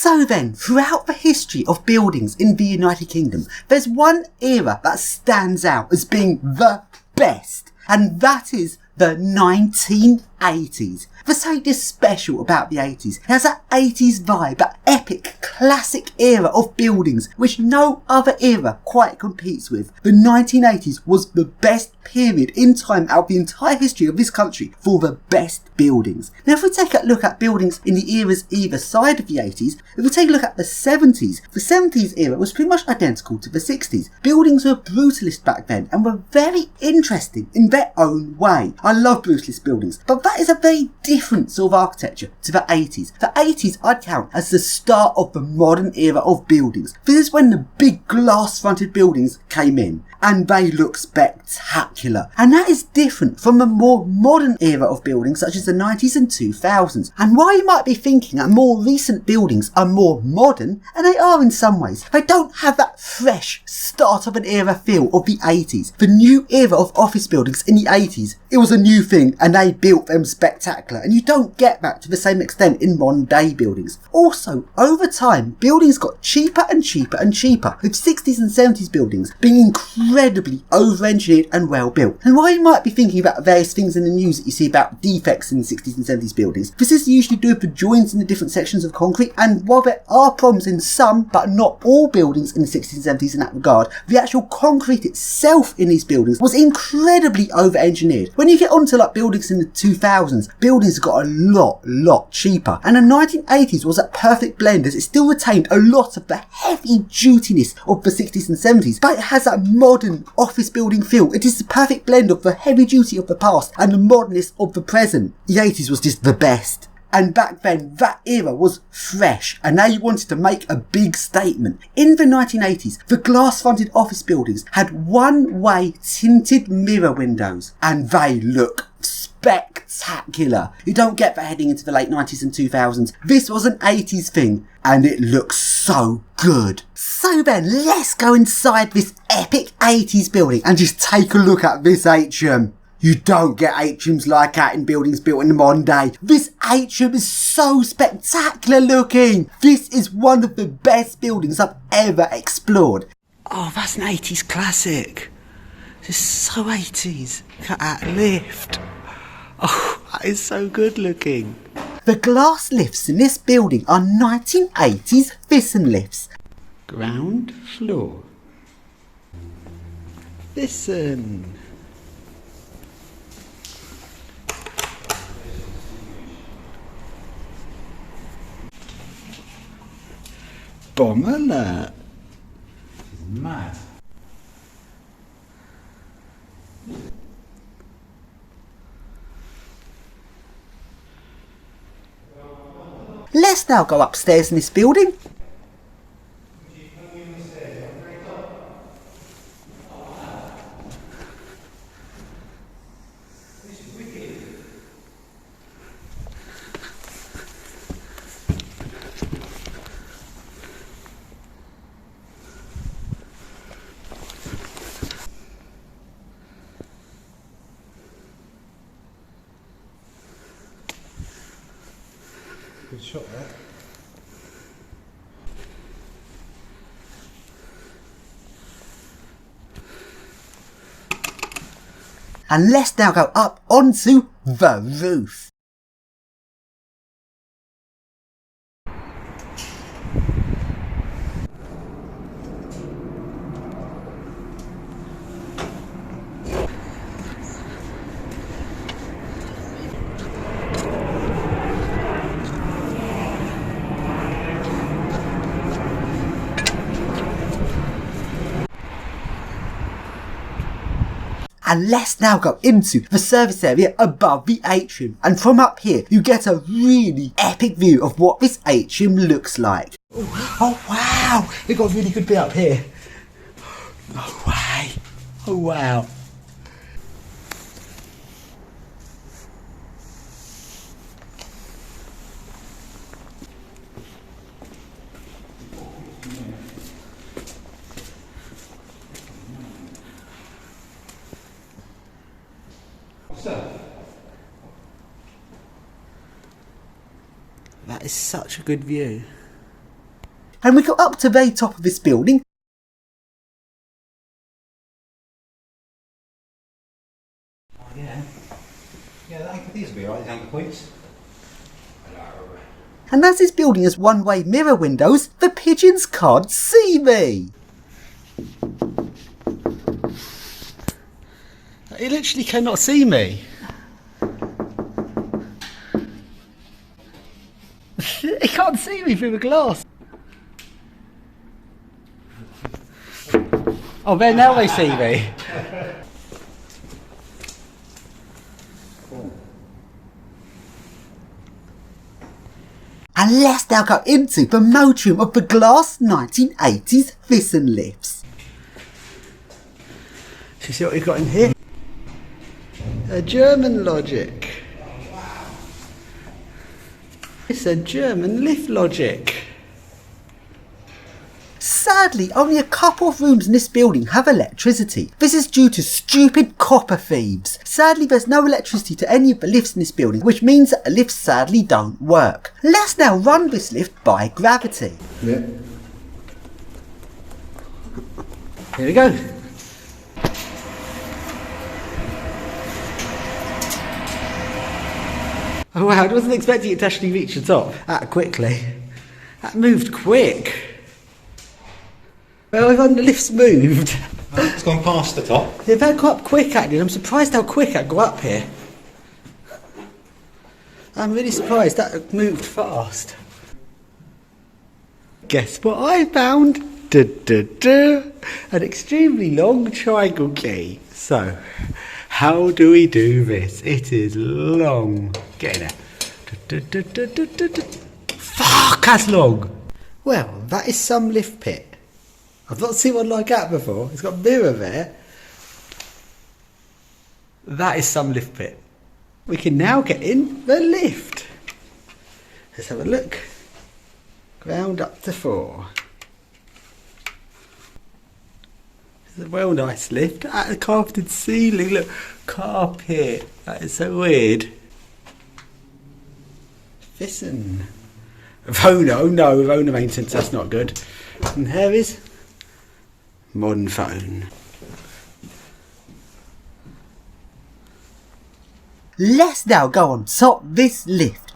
So then, throughout the history of buildings in the United Kingdom, there's one era that stands out as being the best, and that is the 1980s. There's something special about the 80s. It has that 80s vibe, that epic, classic era of buildings which no other era quite competes with. The 1980s was the best period in time out of the entire history of this country for the best buildings. Now if we take a look at buildings in the eras either side of the 80s, if we take a look at the 70s era was pretty much identical to the 60s. Buildings were brutalist back then and were very interesting in their own way. I love brutalist buildings, but that is a very different sort of architecture to the 80s. The 80s I'd count as the start of the modern era of buildings. This is when the big glass fronted buildings came in and they look spectacular. And that is different from the more modern era of buildings such as the 90s and 2000s. And while you might be thinking that more recent buildings are more modern, and they are in some ways, they don't have that fresh start of an era feel of the 80s. The new era of office buildings in the 80s, it was a new thing and they built them spectacular, and you don't get that to the same extent in modern day buildings. Also, over time, buildings got cheaper and cheaper and cheaper, with 60s and 70s buildings being incredibly over-engineered and well built. And while you might be thinking about various things in the news that you see about defects in the 60s and 70s buildings, this is usually due to joints in the different sections of concrete, and while there are problems in some but not all buildings in the 60s and 70s in that regard, the actual concrete itself in these buildings was incredibly over-engineered. When you get onto like buildings in the 2000s, buildings got a lot cheaper, and the 1980s was that perfect blend as it still retained a lot of the heavy dutiness of the 60s and 70s, but it has that modern office building feel. It is the perfect blend of the heavy duty of the past and the modernness of the present. The 80s was just the best. And back then, that era was fresh, and now you wanted to make a big statement. In the 1980s, the glass-fronted office buildings had one-way tinted mirror windows, and they look spectacular. You don't get that heading into the late 90s and 2000s. This was an 80s thing, and it looks so good. So then, let's go inside this epic 80s building and just take a look at this atrium. You don't get atriums like that in buildings built in the modern day. This atrium is so spectacular looking. This is one of the best buildings I've ever explored. Oh, that's an 80s classic. This is so 80s. Look at that lift. Oh, that is so good looking. The glass lifts in this building are 1980s Thyssen lifts. Ground floor. Thyssen. Bomb alert. Mad. Let's now go upstairs in this building. Good shot there. And let's now go up onto the roof. And let's now go into the service area above the atrium. And from up here, you get a really epic view of what this atrium looks like. Oh wow, they've got a really good bit up here. No way. Oh wow. That is such a good view. and we go up to the very top of this building. Oh, yeah. Yeah, these will be right, these anchor points. And as this building has one-way mirror windows, the pigeons can't see me. He literally cannot see me. He can't see me through the glass. Oh, there, now they see me. And let's now go into the motorium of the glass 1980s Thyssen lifts. You see what we've got in here? A German logic. It's a German lift logic. Sadly, only a couple of rooms in this building have electricity. This is due to stupid copper thieves. Sadly, there's no electricity to any of the lifts in this building, which means that the lifts sadly don't work. Let's now run this lift by gravity. Yeah. Here we go. Oh wow, I wasn't expecting it to actually reach the top that quickly. That moved quick. Well, the lift's moved. It's gone past the top. They've had go up quick actually. I'm surprised how quick I go up here. I'm really surprised that moved fast. Guess what I found? An extremely long triangle key. So, how do we do this? It is long. Get in there. Fuck, that's long. Well, that is some lift pit. I've not seen one like that before. It's got a mirror there. That is some lift pit. We can now get in the lift. Let's have a look. Ground up to 4. It's a well nice lift. At the carpeted ceiling, look, carpet. That is so weird. Thyssen. Rona, oh no, Rona maintenance, that's not good. And here is modern phone. Let's now go on top this lift.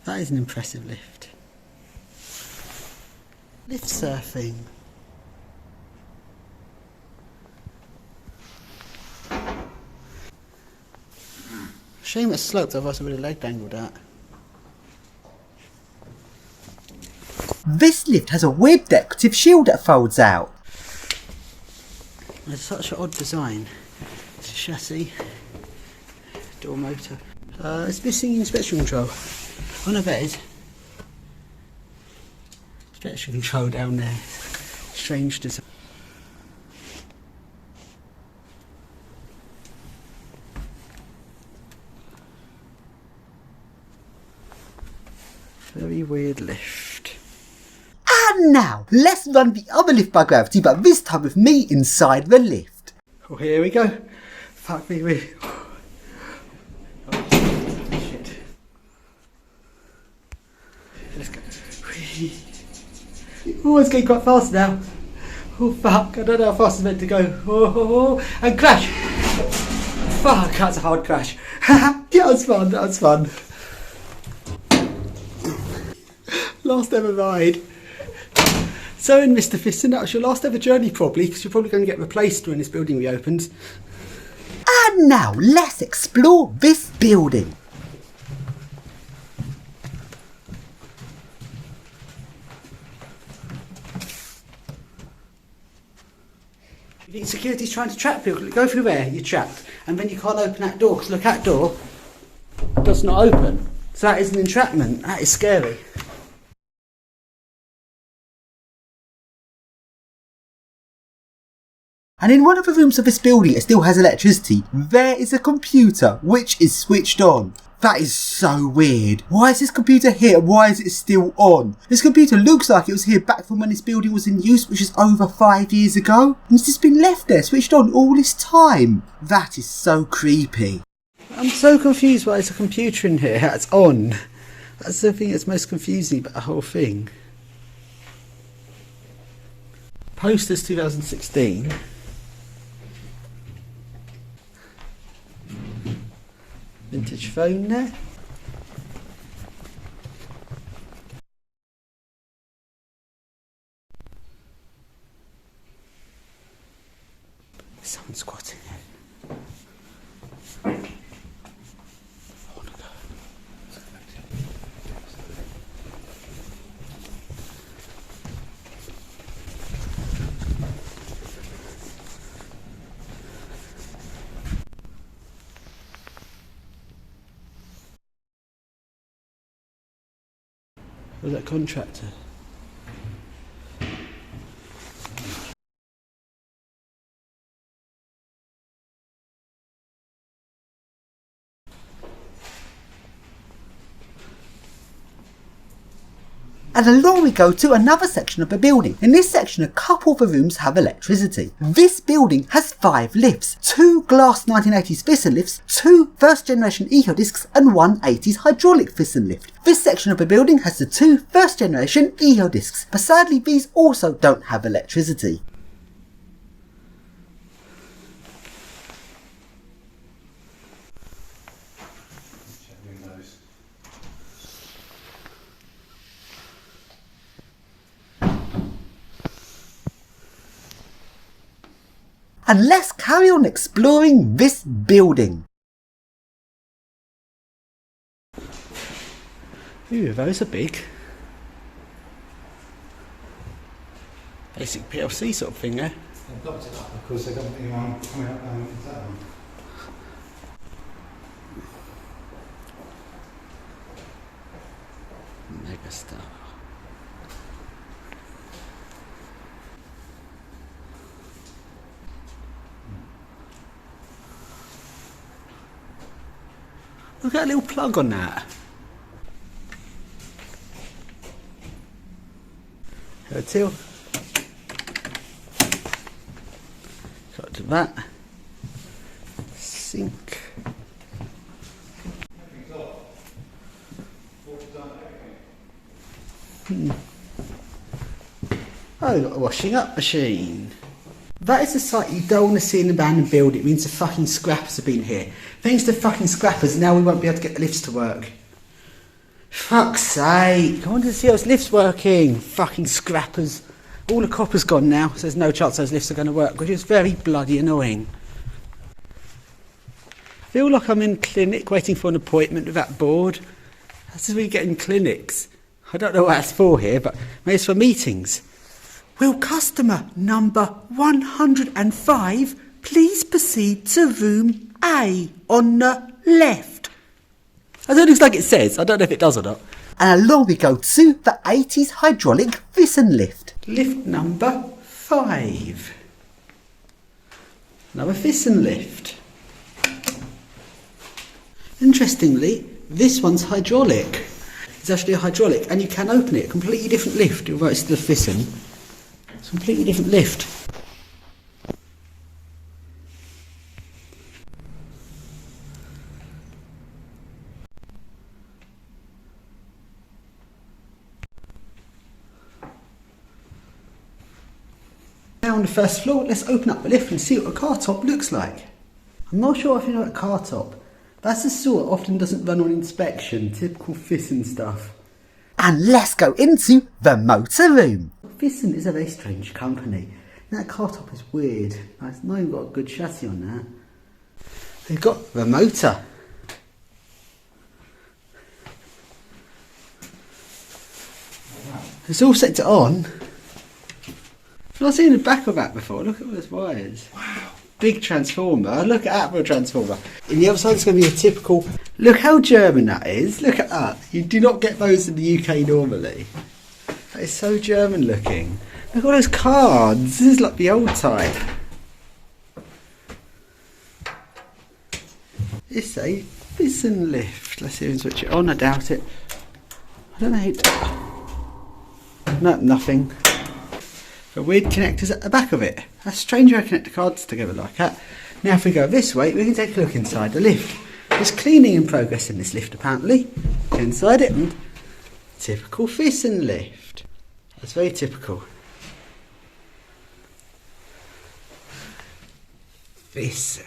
That is an impressive lift. Lift surfing. Shame it's sloped, otherwise I would have leg dangled at. This lift has a weird decorative shield that folds out. It's such an odd design. It's a chassis, door motor. It's missing inspection control. Oh no, that is. Inspection control down there. Strange design. Very weird lift. And now, let's run the other lift by gravity, but this time with me inside the lift. Oh, here we go. Fuck me, really. Oh, shit. Let's go. Oh, it's getting quite fast now. Oh, fuck. I don't know how fast it's meant to go. Oh, and crash. Fuck, that's a hard crash. That was fun, that was fun. Last ever ride. So in Mr. Thyssen, that was your last ever journey probably, because you're probably going to get replaced when this building reopens. And now, let's explore this building. You think security's trying to trap people? Go through there, you're trapped. And then you can't open that door, because look, that door does not open. So that is an entrapment. That is scary. And in one of the rooms of this building it still has electricity. There is a computer which is switched on. That is so weird. Why is this computer here? Why is it still on? This computer looks like it was here back from when this building was in use, which is over 5 years ago. And it's just been left there, switched on all this time. That is so creepy. I'm so confused why there's a computer in here that's on. That's the thing that's most confusing about the whole thing. Posters 2016. Vintage phone there. Someone's squatting here. I wanna go. Where's that contractor? And along we go to another section of the building. In this section, a couple of the rooms have electricity. This building has 5 lifts, 2 glass 1980s Thyssen lifts, 2 first generation eco discs and 1 80s hydraulic Thyssen lift. This section of the building has the 2 first generation eco discs, but sadly these also don't have electricity. Check windows. And let's carry on exploring this building. Ooh, those are big. Basic PLC sort of thing there. They've got it up because they've got anyone coming up into that one. Mega stuff. Look at that little plug on that. Go till. Got to that. Sink. Oh, we've got a washing up machine. That is a sight you don't want to see in an abandoned building. It means the fucking scrappers have been here. Thanks to fucking scrappers, now we won't be able to get the lifts to work. Fuck's sake. I wanted to see those lifts working. Fucking scrappers. All the copper's gone now, so there's no chance those lifts are going to work, which is very bloody annoying. I feel like I'm in a clinic waiting for an appointment with that board. That's what we get in clinics. I don't know what that's for here, but maybe it's for meetings. Will customer number 105 please proceed to room A on the left? I don't know, it's like it says. I don't know if it does or not. And along we go to the 80s hydraulic Thyssen lift. Lift number 5. Another Thyssen lift. Interestingly, this one's hydraulic. It's actually a hydraulic, and you can open it. A completely different lift, although it's still Thyssen. It's a completely different lift. Now on the first floor, let's open up the lift and see what a car top looks like. I'm not sure if you know what a car top. That's the sort that often doesn't run on inspection, typical Thyssen stuff. And let's go into the motor room. Thyssen is a very strange company. That car top is weird. It's not even got a good chassis on that. They've got the motor. It's all set to on. I've not seen the back of that before. Look at all those wires. Wow. Big transformer. Look at that for a transformer. And the other side is going to be a typical... Look how German that is. Look at that. You do not get those in the UK normally. That is so German looking. Look at all those cards. This is like the old type. It's a Thyssen lift. Let's see if we can switch it on. I doubt it. I don't know how to... No, nothing. The weird connectors at the back of it. That's strange how I connect the cards together like that. Now if we go this way, we can take a look inside the lift. There's cleaning in progress in this lift apparently. Go inside it and Typical Thyssen lift. That's very typical. Thyssen.